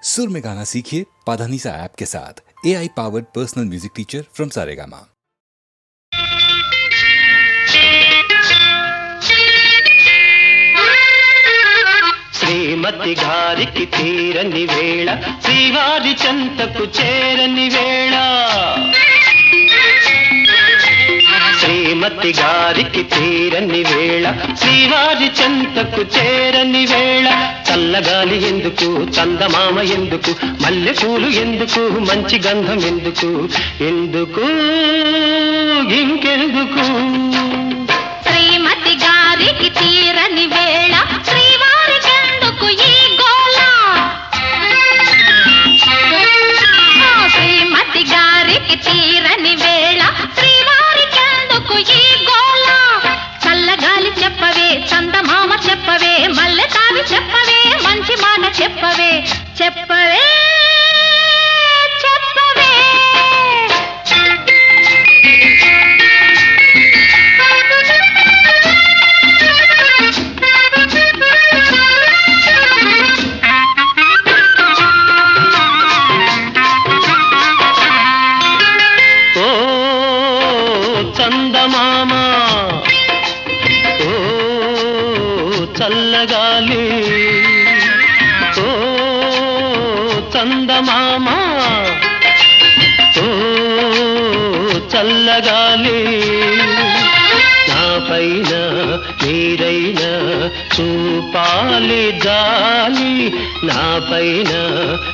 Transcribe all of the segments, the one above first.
सुर में गाना सीखिए पाधानीसा ऐप के साथ। AI powered personal music teacher from Saregama. శ్రీమతి గారికి తీరని వేళ, శ్రీవారి చెంతకు చేరని వేళ. శ్రీమతి గారికి తీరని వేళ, శ్రీవారి చెంతకు చేరని వేళ. చల్లగాలి ఎందుకు, చందమామ ఎందుకు, మల్లె పూలు ఎందుకు, మంచి గంధం ఎందుకు, ఎందుకు ఇంకెందుకు. శ్రీమతి గారికి తీరని వేళ, శ్రీవారికెందుకు ఈ గోళ. శ్రీమతి గారికి తీరని వేళ, శ్రీవారికెందుకు ఈ గోళ. చల్లగాలి చెప్పవే, చందమామ చెప్పవే, మల్లె తావి చెప్పవే, మంచి మాట చెప్పవే, చెప్పవే చెప్పవే. చందమామ ఓ చల్లగాలి, ఓ చందమామ ఓ చల్లగాలి. నా పైన మీరైనా చూపాలి జాలి, నా పైన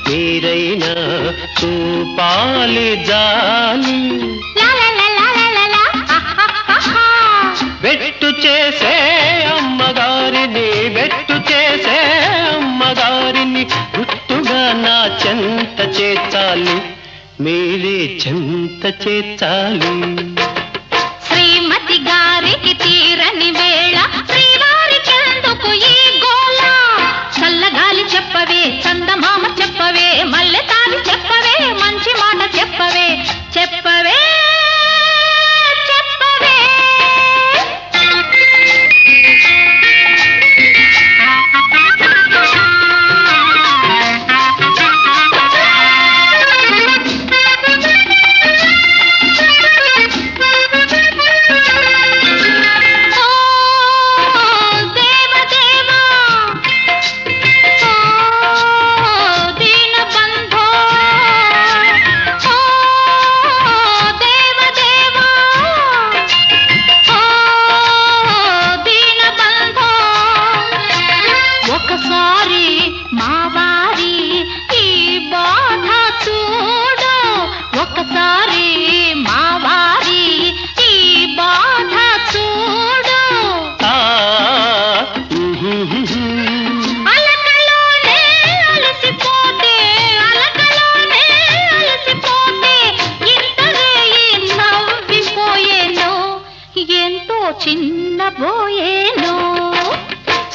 మీరైనా చూపాలి జాలి. బెట్టు చేసే అమ్మగారిని, బెట్టు చేసే అమ్మగారిని గుట్టుగా నా చెంత చేర్చాలి, మీరే చెంత చేర్చాలి. శ్రీమతి గారికి తీరని వేళ, శ్రీవారికెందుకు ఈ గోళ. చల్లగాలి చెప్పవే, చందమామ చెప్పవే, మల్లె తావి చెప్పవే, మంచి మాట చెప్పవే, చెప్పవే చెప్పవే. ఒకసారి మా వారి ఈ బాధ చూడు, ఒకసారి మా వారి ఈ బాధ చూడు. అలకలోనే అలసిపోతే, అలకలోనే అలసిపోతే, ఇంతనే నవ్విపోయేను, ఎంతో చిన్నబోయేను.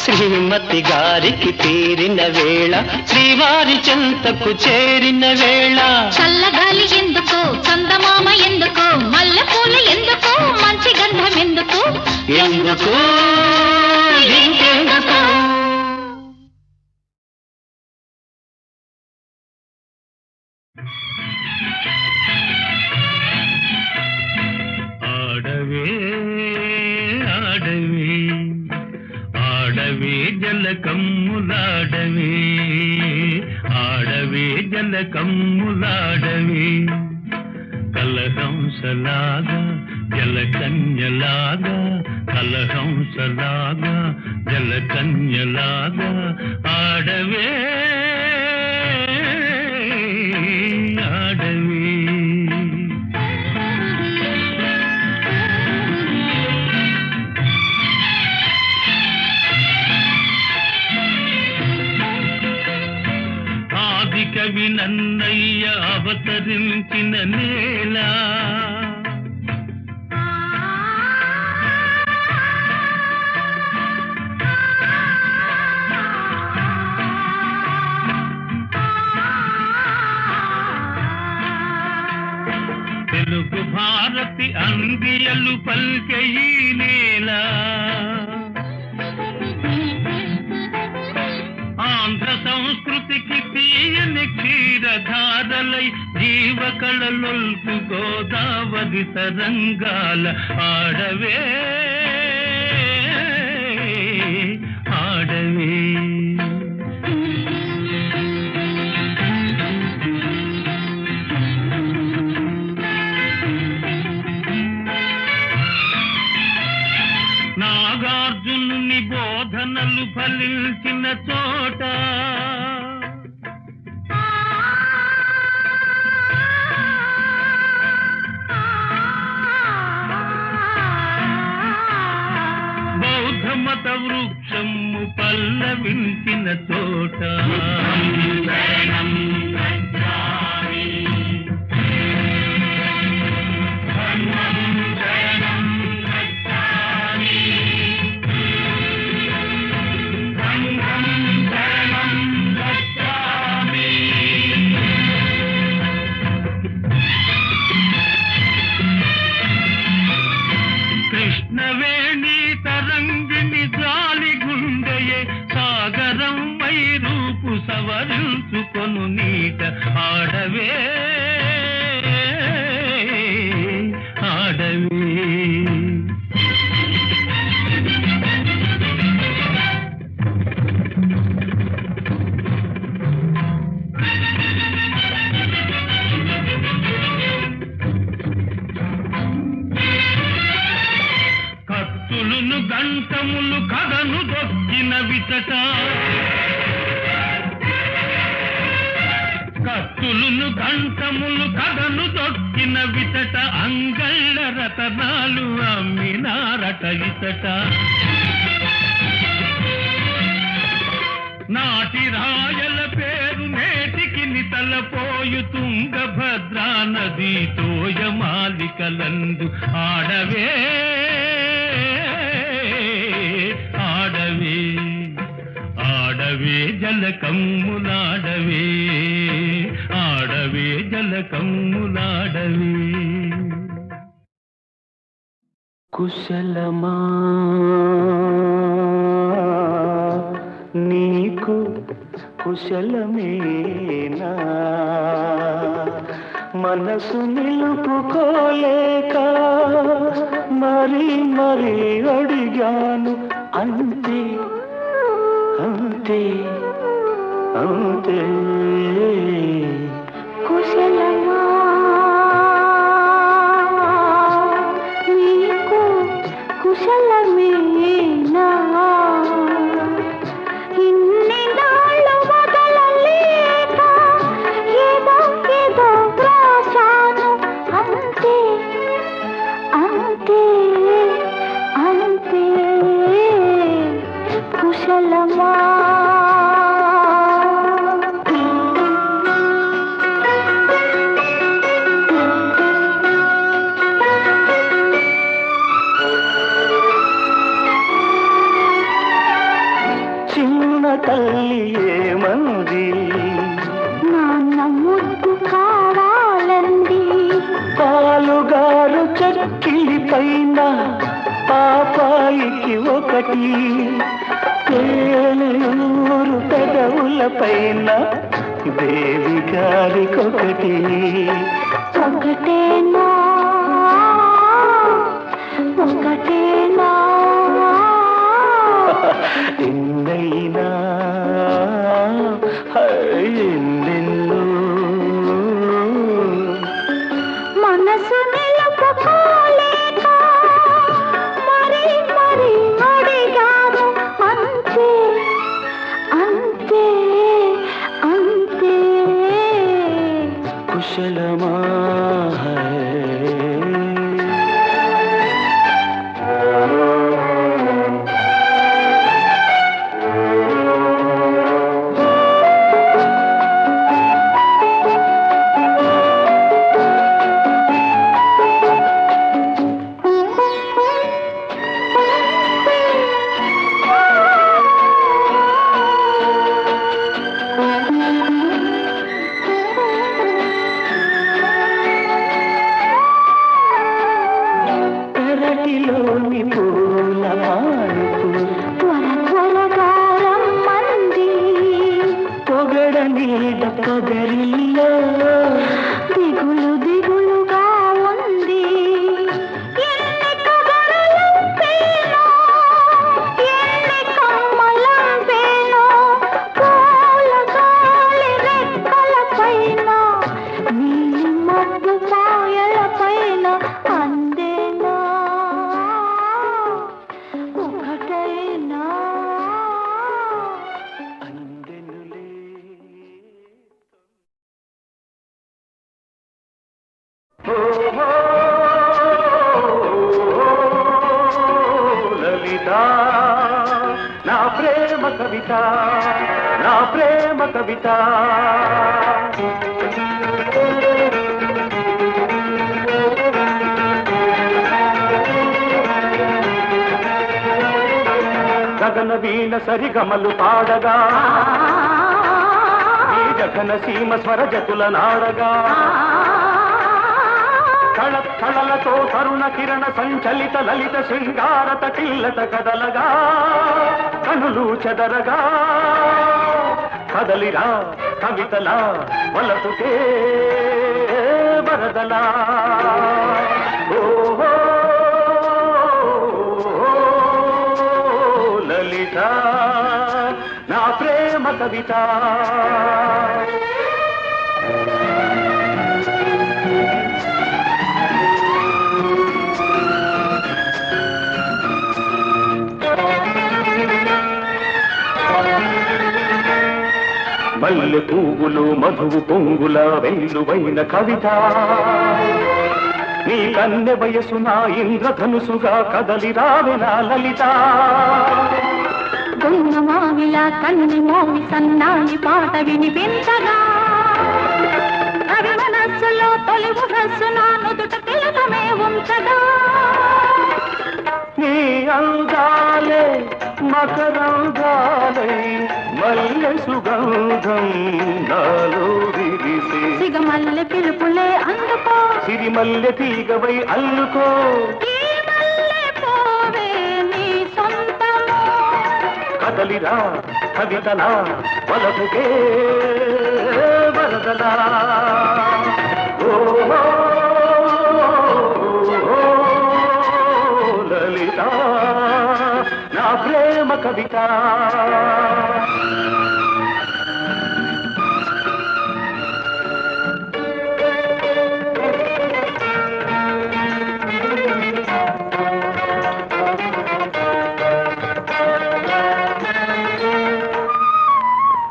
శ్రీమతి గారికి తీరిన వేళ, శ్రీవారి చెంతకు చేరిన వేళ. చల్లగాలి ఎందుకు, చందమామ ఎందుకు, మల్లె పూలు ఎందుకు, మంచి గంధం ఎందుకు, ఎందుకు ఇంకెందుకు. ఆడవే ఆడవే ఆడవే జలకమ్ములాడవే, ఆడవే జలకమ్ములాడవే. కలహంసలాగా జలకన్యలాగా, కలహంసలాగా జలకన్యలాగా ఆడవే ఆడవే. కవి నన్నయ్య అవతరించిన నేల, తెలుగు భారతి అందియలు పల్కె ఈ నేల. ఆంధ్ర సంస్కృతికి తీయని క్షీరధారలై జీవకళలొల్పు గోదావరి తరంగాల ఆడవే ఆడవే. నాగార్జునుని బోధనలు ఫలించిన చోట బౌద్ధ మత వృక్షము పల్లవించిన చోట కృష్ణవేణి తరంగిణి జాలి గుండెయే సాగరం వై రూపు సవరించుకొను నీట ఆడవే ఆడవే. కత్తులును గంటములు కథను దొక్కిన విచట కత్తులును గంటములు కథను దొక్కిన విచట అంగళ్ళ రతనాలు అమ్మినారట ఇతట. నాటి రాయల పేరు నేటికి నితలపోయు తుంగభద్రా నదీ తోయమాలికలందు ఆడవే ఆడవే ఆడవే జలకమ్ములాడవే ఆడవే జలకమ్ములాడవే. కుశలమా నీకు కుశలమేనా మనసు నిలుపుకోలేక మరి మరి అడిగాను అంతే అంతే అంతే. కుశలమా నీకు కుశలమేనా ఇన్ని నాళ్ళు వదలలేక ఏదో ఏదో వ్రాశాను అంతే అంతే అంతే. కుశలమా చిన్న తల్లి ఏమంది నాన్న ముద్దు కావాలంది పాలుగారు చక్కిలి పైన పాపాయికి ఒకటి తేనెయూరు పెదవుల పైన దేవి గారికొకటి. ఒకటేనా ఒకటేనా ఎన్నైనా ఎన్నెన్నో మనసు నిలుపుకోలేక మరి మరి అడిగాను అంతే అంతే అంతే. కుశలమా పొదరిల్లో దిగులు దిగులుగా ఉంది ఎన్ని కబరలంపేనో ఎన్ని కమ్మలంపేనో పూల గాలి రెక్కల పైన నీలి మబ్బు పాయల పైన అందేనా ఒకటైనా అందెనులే లలిత నా ప్రేమ కవిత నా ప్రేమ కవిత గగన వీణ సరిగమలు పాడగా ఈ జగన సీమ స్వరజతుల నాడగా కళలతో తరుణ కిరణ సంచలిత లలిత శృంగారత కిల్లత కదలగా కనులు చెదరగా కదలిరా కవితలా వలపుకే వరదలా ఓహో లలిత నా ప్రేమ కవిత మల్లె పువ్వులు మధువు పొంగుల వెల్లువైన కవిత నీ కన్నె వయసు నా ఇంద్రధనుసుగా కదలి రావెనా లలిత గున్న మావిల కన్ని మోవి సన్నాయి పాట వినిపించగా కవి మనస్సులో తొలి ముఖస్సు నా నుదుట తిలకమే ఉంచగా నీ అందాలే మకరంగాలై మల్లె సుగంధం నాలో విరిసే సిగమల్లె పిలుపులే అందుకో సిరిమల్లె తీగవై అల్లుకో ఈ మల్లె పోవే నీ సొంతము కదలిరా కవితలా వలపుకే వరదలా ఓ లలిత నా ప్రేమ కవిత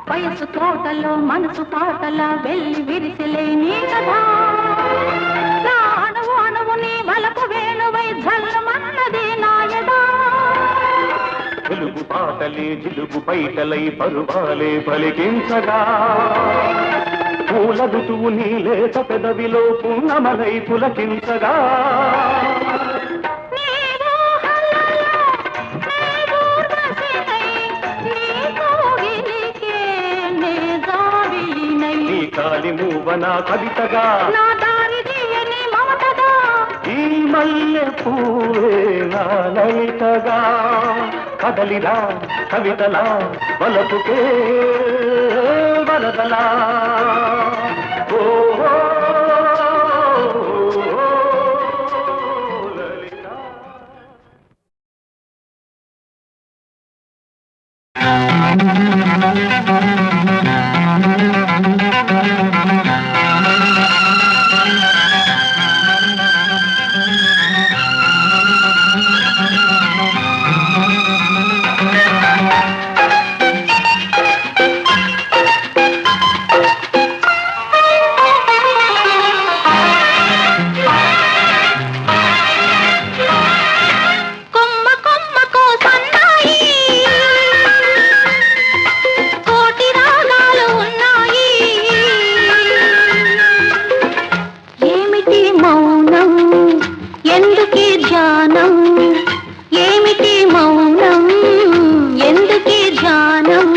వయసు తోటలో మనసు పాటల వెళ్ళి విరిసిలే నీ కదా నా అణువు అణువు నీ వలపు వేణువై జల్లమన్నది నాయదా తెలుగు పాటలే జిలుగు పైటలై పరువాలే పలికించగా పూల ఋతువు నీ లేత పెదవిలో పున్నమలై పులకించగా నీ కాలి మూవనా కవితగా నా దారి తీయని మమతగా ఈ మల్లె పూవే నా లలితగా కదలిరా కవితలా వలపుకే వరదలా ఓ లలిత కొమ్మ కొమ్మకో సన్నాయి కోటి రాగాలు ఉన్నాయి ఏమిటి మౌనం ఎందుకీ ధ్యానం ఏమిటి మౌనం ఎందుకీ ధ్యానం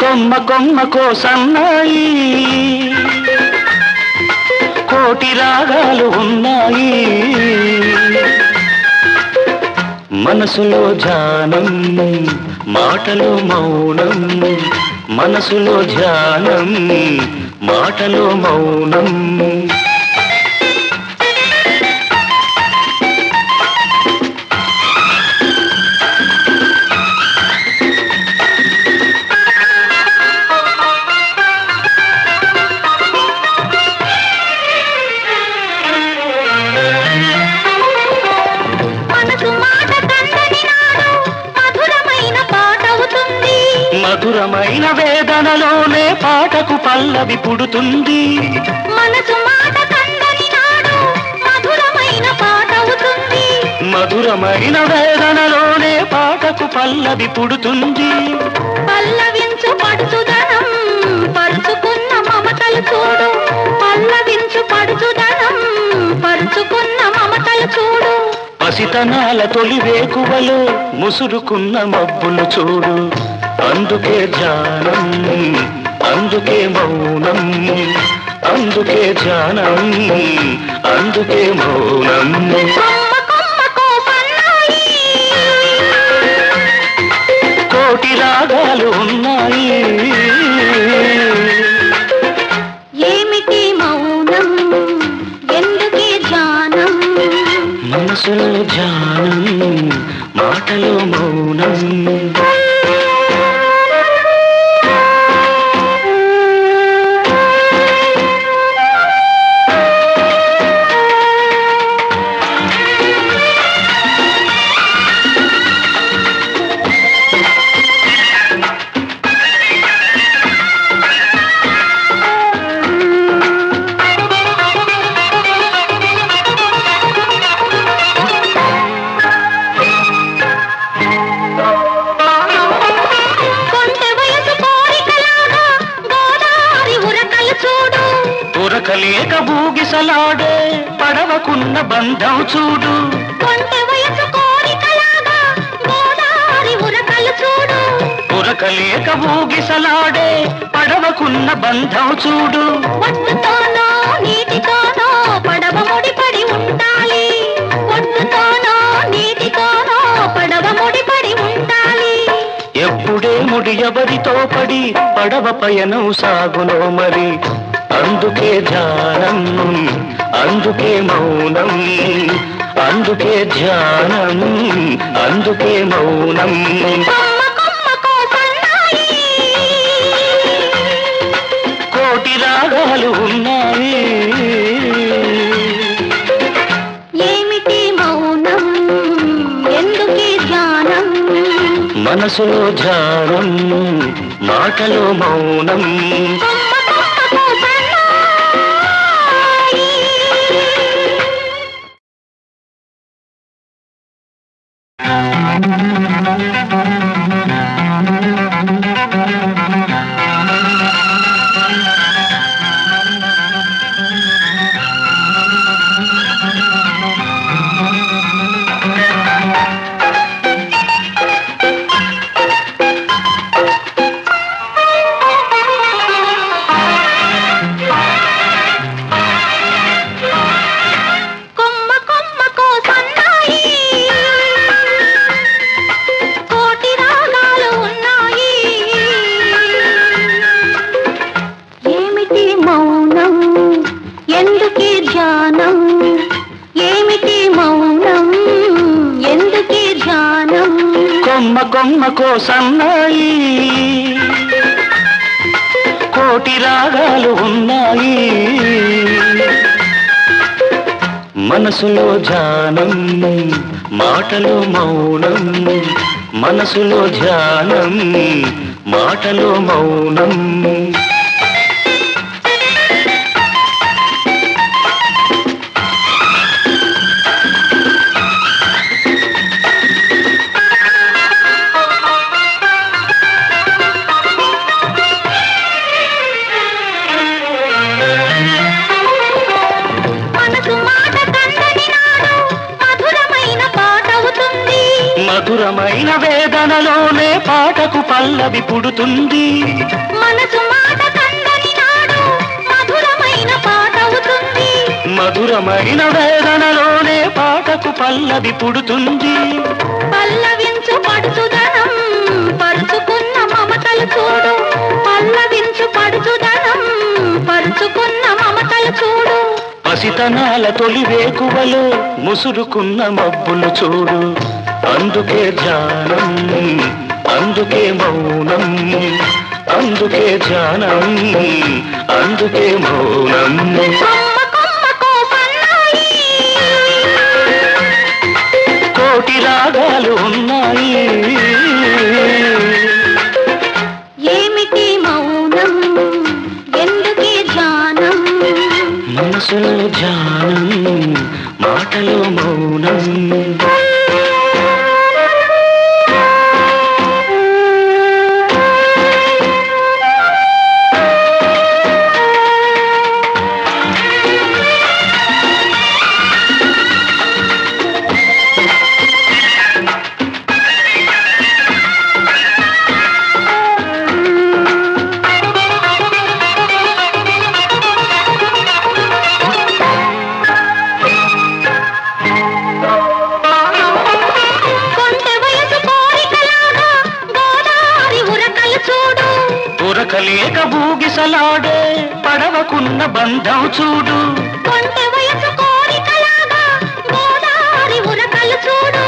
కొమ్మ కొమ్మకో సన్నాయి కోటి రాగాలు ఉన్నాయి మనసులో ధ్యానం మాటలో మౌనం మనసులో ధ్యానం మాటలో మౌనం. మధురమైన వేదనలోనే పాటకు పల్లవి పుడుతుంది. మనసు మాట కందని నాడు మధురమైన పాట అవుతుంది. మధురమైన వేదనలోనే పాటకు పల్లవి పుడుతుంది. పల్లవించు పడుచుదనం పరుచుకున్న మమతలు చూడు. పల్లవించు పడుచుదనం పరుచుకున్న మమతలు చూడు. పసితనాల తొలి వేకువలో ముసురుకున్న మబ్బులు చూడు. అందుకే ధ్యానం, అందుకే మౌనం, అందుకే ధ్యానం, అందుకే మౌనం. కొమ్మ కొమ్మకో సన్నాయి కోటి రాగాలు ఉన్నాయి. ఏమిటి మౌనం ఎందుకే ధ్యానం. మనసులో ధ్యానం, మాటలో మౌనం. ఉరకలేక బూగిసలాడే పడవకున్న బంధం చూడు. కొంటె వయసు కోరికలాగా గోదారి ఉరకలు చూడు. ఉరకలేక బూగిసలాడే పడవకున్న బంధం చూడు. ఒడ్డుతోనో నీటితోనో పడవ ముడిపడి ఉండాలి. ఒడ్డుతోనో నీటితోనో పడవ ముడిపడి ఉండాలి. ఎప్పుడే ముడి ఎవరితో పడి పడవ పయనం సాగునో మరి. అందుకే ధ్యానం, అందుకే మౌనం, అందుకే ధ్యానం, అందుకే మౌనం. కొమ్మ కొమ్మకో సన్నాయి కోటి రాగాలు ఉన్నాయి. ఏమిటి మౌనం ఎందుకే ధ్యానం. మనసులో ధ్యానం, మాటలో మౌనం. కొమ్మ కొమ్మకో సన్నాయి కొమ్మ కొమ్మకో సన్నాయి కోటి రాగాలు ఉన్నాయి. ఏమిటి మౌనం ఎందుకే ధ్యానం. ఏమిటి మౌనం ఎందుకే ధ్యానం. కొమ్మ కొమ్మకో సన్నాయి కోటి రాగాలు ఉన్నాయి. మనసులో ధ్యానం, మాటలో మౌనం, మనసులో ధ్యానం, మాటలో మౌనం. మనసు మాట కందని నాడు మధురమైన పాట అవుతుంది. మధురమైన వేదనలోనే పాటకు పల్లవి పుడుతుంది. మనసు మాట కందని నాడు మధురమైన పాట అవుతుంది. మధురమైన వేదనలోనే పాటకు పల్లవి పుడుతుంది. పల్లవించు పడుచుదనం పరుచుకున్న మమతలు చూడు. పల్లవించు పడుచు పడుచుదనం పరుచుకున్న మమతలు చూడు. పసితనాల తొలి వేకువలో ముసురుకున్న మబ్బులు చూడు. అందుకే ధ్యానం, అందుకే మౌనం, అందుకే ధ్యానం, అందుకే మౌనం. కొమ్మ కొమ్మకో సన్నాయి, కోటి రాగాలు ఉన్నాయి. ఏమిటి మౌనం, ఎందుకే ధ్యానం? మనసులో ధ్యానం, మాటలో మౌనం. కొంటె వయసు కోరికలాగా గోదారి ఉరకలు చూడు. ఉరకలేక భూగిసలాడే పడవకున్న బంధం చూడు. కొంటె వయసు కోరికలాగా గోదారి ఉరకలు చూడు.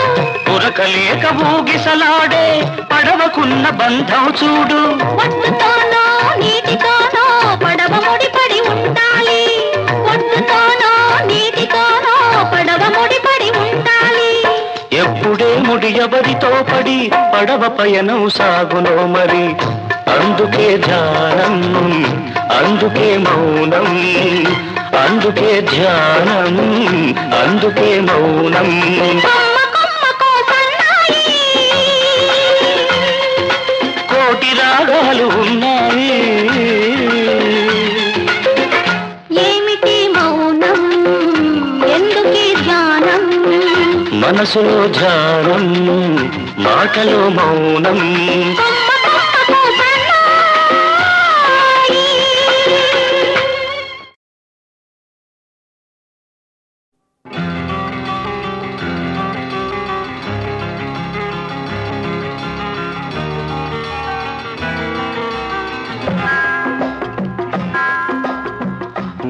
ఉరకలేక భూగిసలాడే పడవకున్న బంధం చూడు. ఒడ్డుతోనో నీటితోనో పడవ ముడిపడి ఉండాలి. ఒడ్డుతోనో నీటితోనో పడవ ముడిపడి ఉండాలి. ఎప్పుడే ముడి ఎవరితో పడి పడవ పయనం సాగునో మరి. అందుకే ధ్యానం, అందుకే మౌనం, అందుకే ధ్యానం, అందుకే మౌనం. కొమ్మ కొమ్మకో సన్నాయి, కోటి రాగాలు ఉన్నాయి. ఏమిటి మౌనం, ఎందుకే ధ్యానం? మనసులో ధ్యానం, మాటలో మౌనం. కొమ్మ కొమ్మకో సన్నాయి.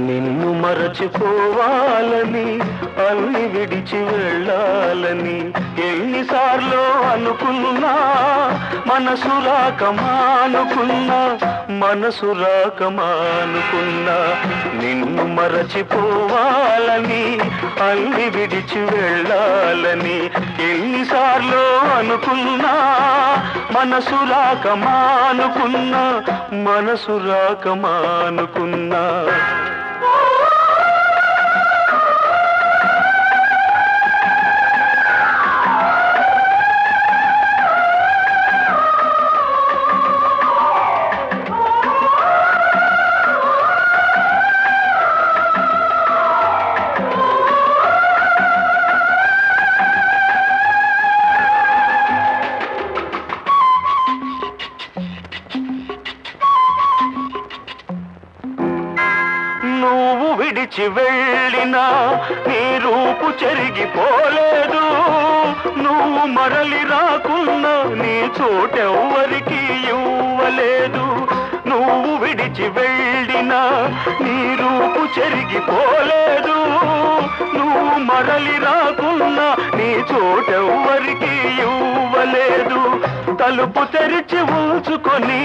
నిన్ను మరచిపోవాలని, అన్ని విడిచి వెళ్ళాలని ఎన్నిసార్లు అనుకున్నా, మనసు రాక మానుకున్నా, మనసు రాక మానుకున్నా. నిన్ను మరచిపోవాలని, అన్ని విడిచి వెళ్ళాలని ఎన్నిసార్లు అనుకున్నా, మనసు రాక మానుకున్నా, మనసు రాక మానుకున్నా. నువ్వు విడిచి వెళ్ళినా నీ రూపు చెరిగిపోలేదు. నువ్వు మరలి రాకున్నా నీ చోటెవ్వరికి ఇవ్వలేదు. నువ్వు విడిచి వెళ్ళినా నీ రూపు చెరిగిపోలేదు. నువ్వు మరలి రాకున్నా నీ చోటెవ్వరికి ఇవ్వలేదు. తలుపు తెరిచి ఉంచుకొని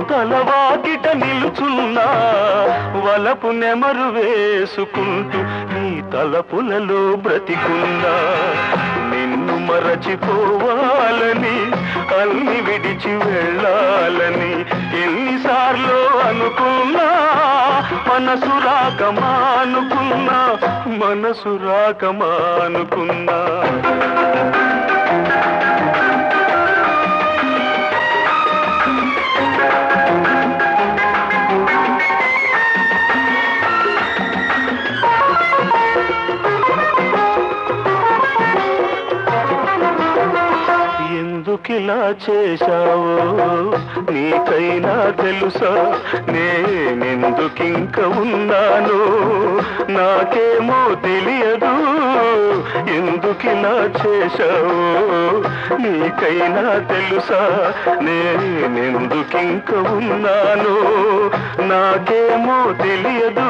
తలవాకిట నిలుచున్నా, వలపు నెమరు వేసుకుంటూ నీ తలపులలో బ్రతికున్నా. నిన్ను మరచిపోవాలని, అన్ని విడిచి వెళ్ళాలని ఎన్నిసార్లు అనుకున్నా, మనసు రాక మానుకున్నా, మనసు రాక మానుకున్నా. ఎందుకిలా చేశావో నీకైనా తెలుసా నేనెందుకింక ఉన్నాను నాకేమో తెలియదు ఎందుకిలా చేశావో నీకైనా తెలుసా నేనెందుకింక ఉన్నాను నాకేమో తెలియదు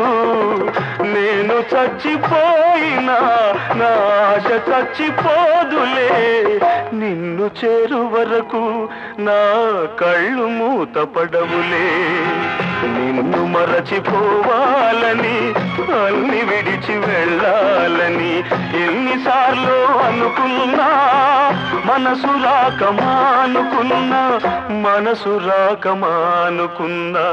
నేను చచ్చిపోయినా నా ఆశ చచ్చిపోదులే నిన్ను చేరు వరకు నా కళ్ళు మూతపడవులే నిన్ను మరచిపోవాలని అన్ని విడిచి వెళ్ళాలని ఎన్నిసార్లు అనుకున్నా మనసు రాక మానుకున్నా మనసు రాక మానుకున్నా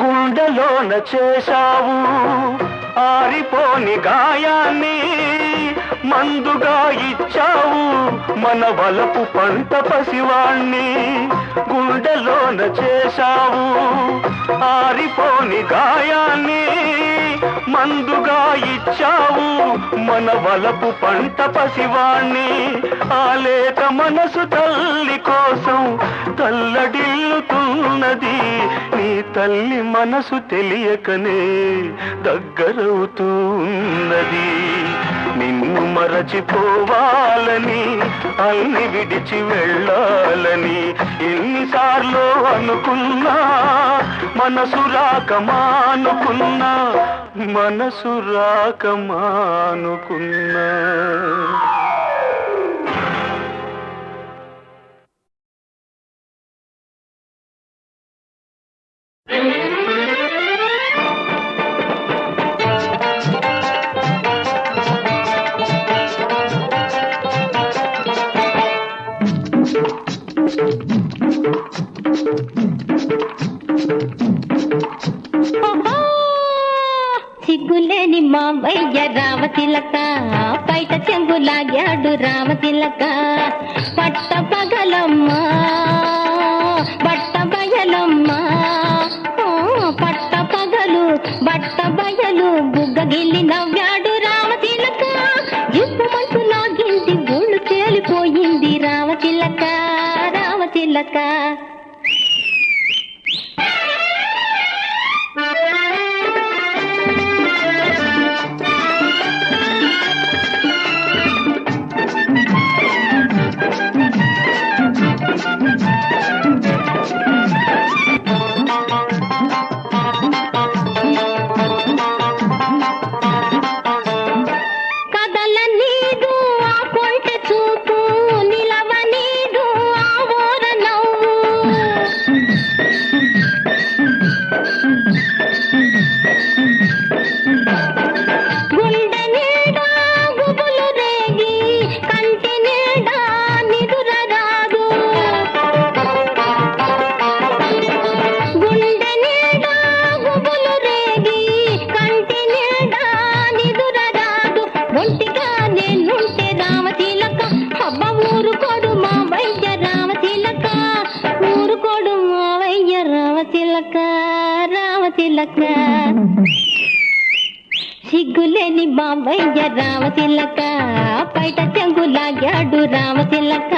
గుండెలోన చేశావు ఆరిపోని గాయాన్ని మందుగా ఇచ్చావు మన వలపు పంట పసివాణ్ణి గుండెలోన చేశావు ఆరిపోని గాయాన్ని మందుగా ఇచ్చావు మన వలపు పంట పసివాణ్ణి ఆ లేత మనసు తల్లి కోసం తల్లడిల్లుతున్నది నీ తల్లి మనసు తెలియకనే దగ్గరవుతూ ఉన్నది నిన్ను మరచిపోవాలని అన్ని విడిచి వెళ్ళాలని ఎన్నిసార్లు అనుకున్నా మనసు రాక మానుకున్నా మనసు రాక మానుకున్నా సిగ్గులేని మావయ్య రామతిలక బయట చెంగులాగాడు రామతిలక పట్ట పగలమ్మా బట్ట బయలమ్మా పట్ట పగలు బట్ట బయలు బుగ్గగిల్లి నవ్వాడు రామతిలక ఇప్పు మంచు లాగింది ఒళ్ళు తేలిపోయింది రామతిలక రామతిలక సిగ్గులేని బాబయ్య రామతిలక బయట చెంగులాగాడు రామతిలక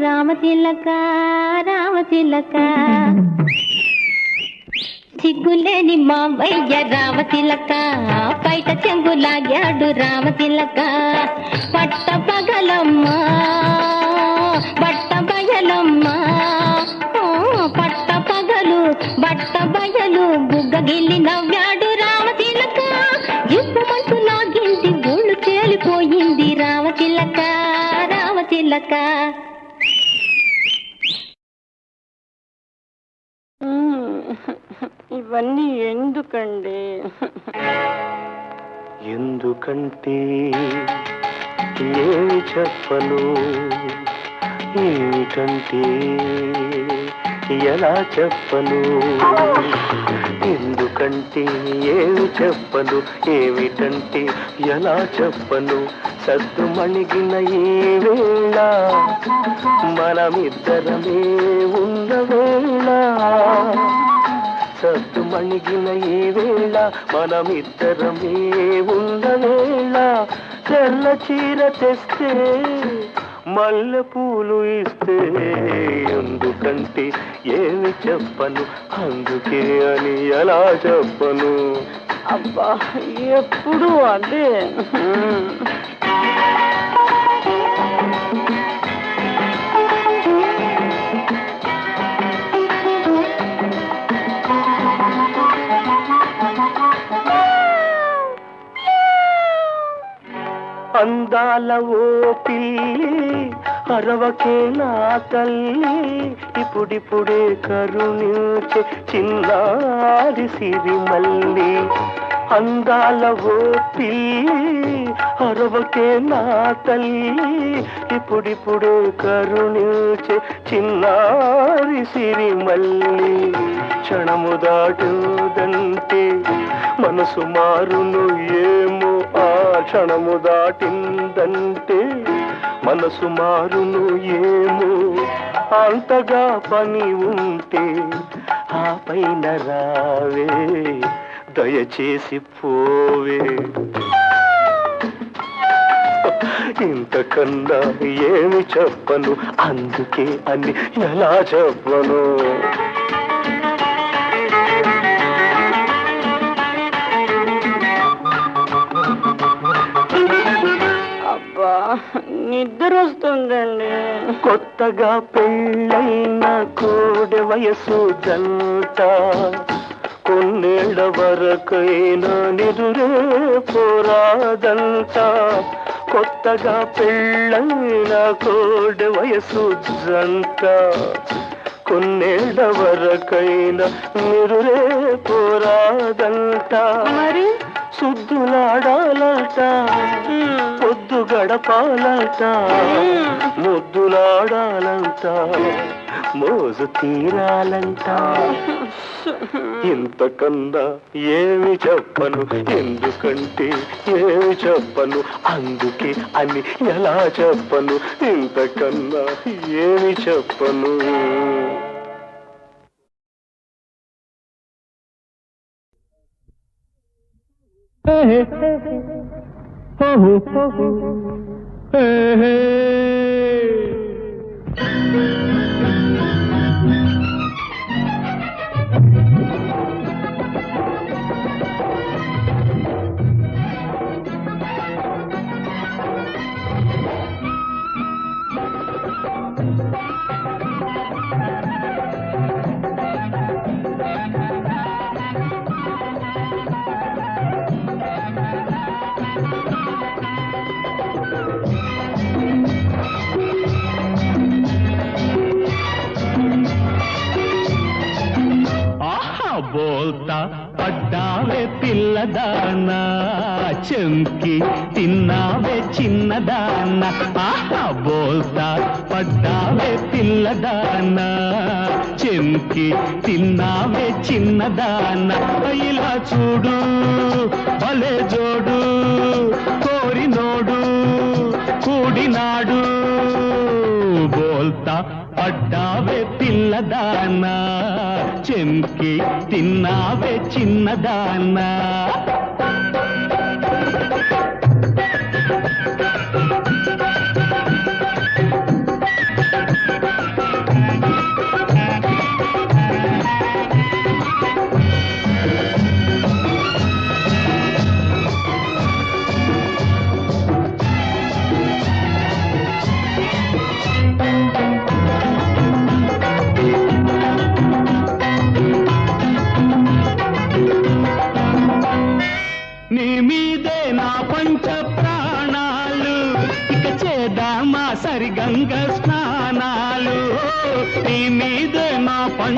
రామతిలక రామతిలక సిగ్గులేని మావయ్య రామతిలక బయట చెంగులాగాడు రామతిలక పట్ట పగలమ్మ బట్ట బయలమ్మ పట్ట పగలు బట్ట బయలు బుగ్గగిల్లి నవ్వాడు రామతిలక ఇప్పు మంచు లాగింది ఒళ్ళు తేలిపోయింది రామతిలక రామతిలక. ఇవన్నీ ఎందుకండి? ఎందుకంటే ఏమి చెప్పను, ఏమిటంటే ఎలా చెప్పను, ఎందుకంటే ఏమి చెప్పను, ఏమిటంటే ఎలా చెప్పను. సద్దు మణిగిన ఈ వేళ మనమిద్దరమే ఉన్న వేళ, సద్దు మణిగిన ఈ వేళ మనమిద్దరమే ఉన్న వేళ. తెల్ల చీర తెస్తే మల్లె పూలు ఇస్తే ఎందుకంటే ఏమి చెప్పను, అందుకే అని ఎలా చెప్పను. అబ్బా ఎప్పుడు అదే. అందాల ఓ పిల్లి అరవకే నా తల్లి, ఇప్పుడిప్పుడే కరుణించే చిన్నారి సిరిమల్లి. అందాల ఓ పిల్లి అరవకే నా తల్లి, ఇప్పుడిప్పుడే కరుణించే చిన్నారి సిరిమల్లి. క్షణము దాటుదంటే మనసు మారును ఏమో, ఆ క్షణము దాటిందంటే మనసు మారును ఏమో. అంతగా పని ఉంటే ఆ పైన రావే, దయచేసి పోవే. ఇంతకన్నా ఏమి చెప్పను, అందుకే అని ఎలా చెప్పను. నిద్ర వస్తుందండి. కొత్తగా పెళ్ళైన కోడె వయసు జంట కొన్నేళ్ల వరకైనా నిదురే పోరాదంట. కొత్తగా పెళ్ళైన కోడె వయసు జంట కొన్నేళ్ల వరకైనా నిదురే పోరాదంట. మరి సుద్దులాడాలంట, పొద్దు గడపాలంట, ముద్దులాడాలంట, మోజు తీరాలంట. ఇంతకన్నా ఏమి చెప్పను, ఎందుకంటే ఏమి చెప్పను, అందుకే అని ఎలా చెప్పను. ఇంతకన్నా ఏమి చెప్పను. బోల్తా పడ్డావే పిల్లదానా, చెంకి తిన్నావే చిన్నదానా. ఆహా బోల్తా పడ్డావే పిల్లదానా, చెంకి తిన్నావే చిన్నదానా. ఇలా చూడు భలే జోడు, కోరినోడు కూడినాడు. బోల్తా పడ్డావే పిల్లదానా, చెంకి తిన్నావే చిన్నదానా.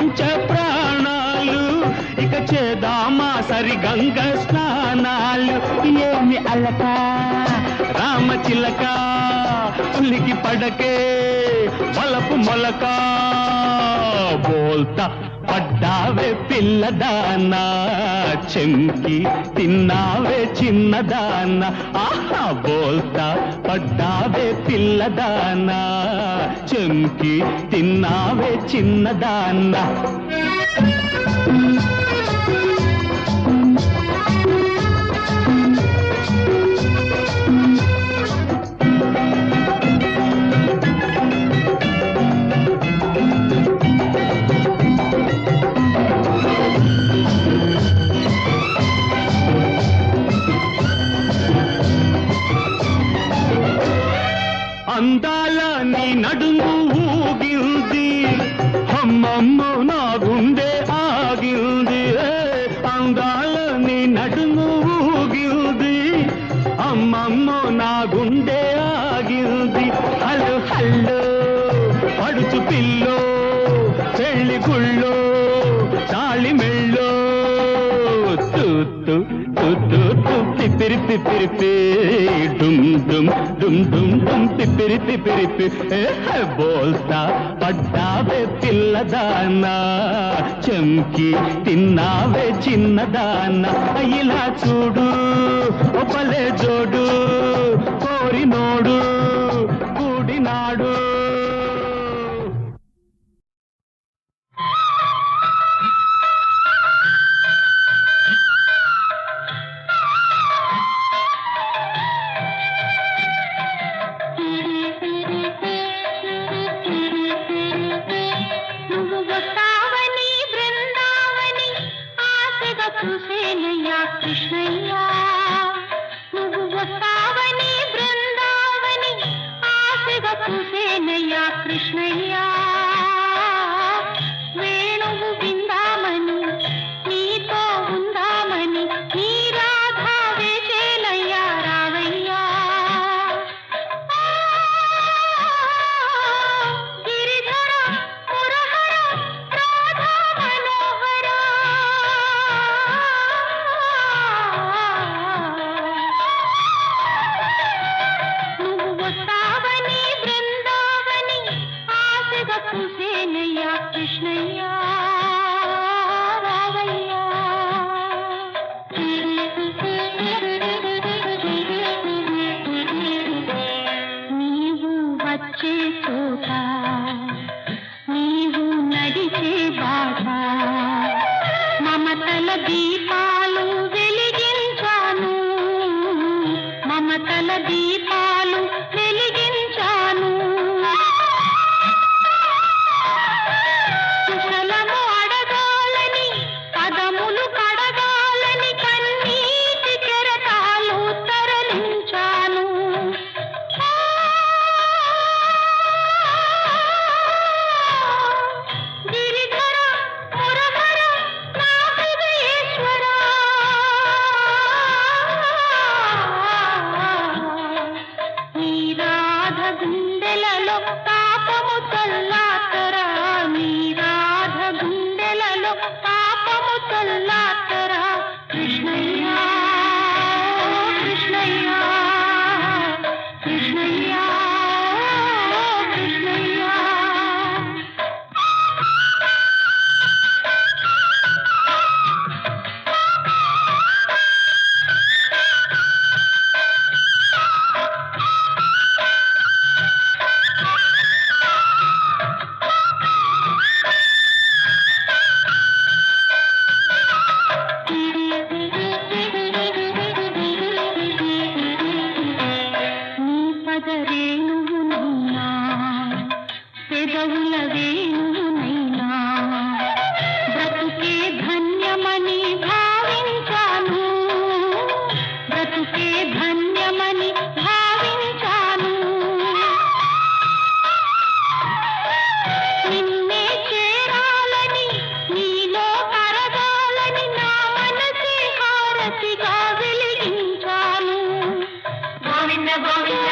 పంచ ప్రాణాలు ఇక చేదామా సరి గంగ స్నానాలు ఏమి అలక రామచిలక పులికి పడకే వలపు మొలక బోల్తా పడ్డావే పిల్లదానా చెంకి తిన్నావే చిన్నదానా ఆహా బోల్తా పడ్డావే పిల్లదానా చెంకి తిన్నావే చిన్నదానా అందాల నీ నడుము ఊగింది అమ్మమ్మ నా గుండె ఆగింది అందాల నీ నడుము ఊగింది అమ్మమ్మ నా గుండె ఆగింది హలో హల్లో పడుచు పిల్లో పెళ్లి గుళ్ళో తాళి మెళ్ళో తూత్తు తూత్తు పిపిరి పిపిరి డుమ్ డుమ్ డుమ్ డుమ్ డుమ్ పిపిరి పిపిరి బోల్తా పడ్డావే పిల్లదానా చెంకి తిన్నావే చిన్నదానా ఇలా చూడు ఒపలే జోడు కోరినోడు కూడినాడు చూసేనయ్యా కృష్ణయ్యా నువ్వు వస్తావని బృందావని ఆశగా చూసేనయ్యా కృష్ణయ్యా వేణువు విందామని నీతో ఉందామని నీ రాధా వేసేనయ్యా రావయ్యా గిరిధర మురహర రాధా మనోహర నువ్వు వస్తావని బృందావని ఆశగా చూసేనయ్యా కృష్ణయ్యా రావయ్యా నీవు వచ్చే చోట నీవు నడిచే బాట మమతల దీపాలు వెలిగించాను మమతల దీపాలు వెలిగించాను కుశలము అడగాలని పదములు కడగాలని కన్నీటి కెరటాలు తరలించాను గిరిధర మురహర నా హృదయేశ్వర నీ రాధ గుండెలలో పాపము చల్లాతరా నీ రాధ గుండెలలో పాపము చల్లాతరా కృష్ణయ్యా కృష్ణయ్యా కృష్ణయ్యా కృష్ణయ్యా నీ పదరేణువునైనా పెదవుల వేణువునైనా బ్రతుకే ధన్యమని భావించాను బ్రతుకే ధన్యమని భావించాను నిన్నే చేరాలని నీలో కరగాలని నా మనసే హారతిగా వెలిగించాను గోవింద గోవింద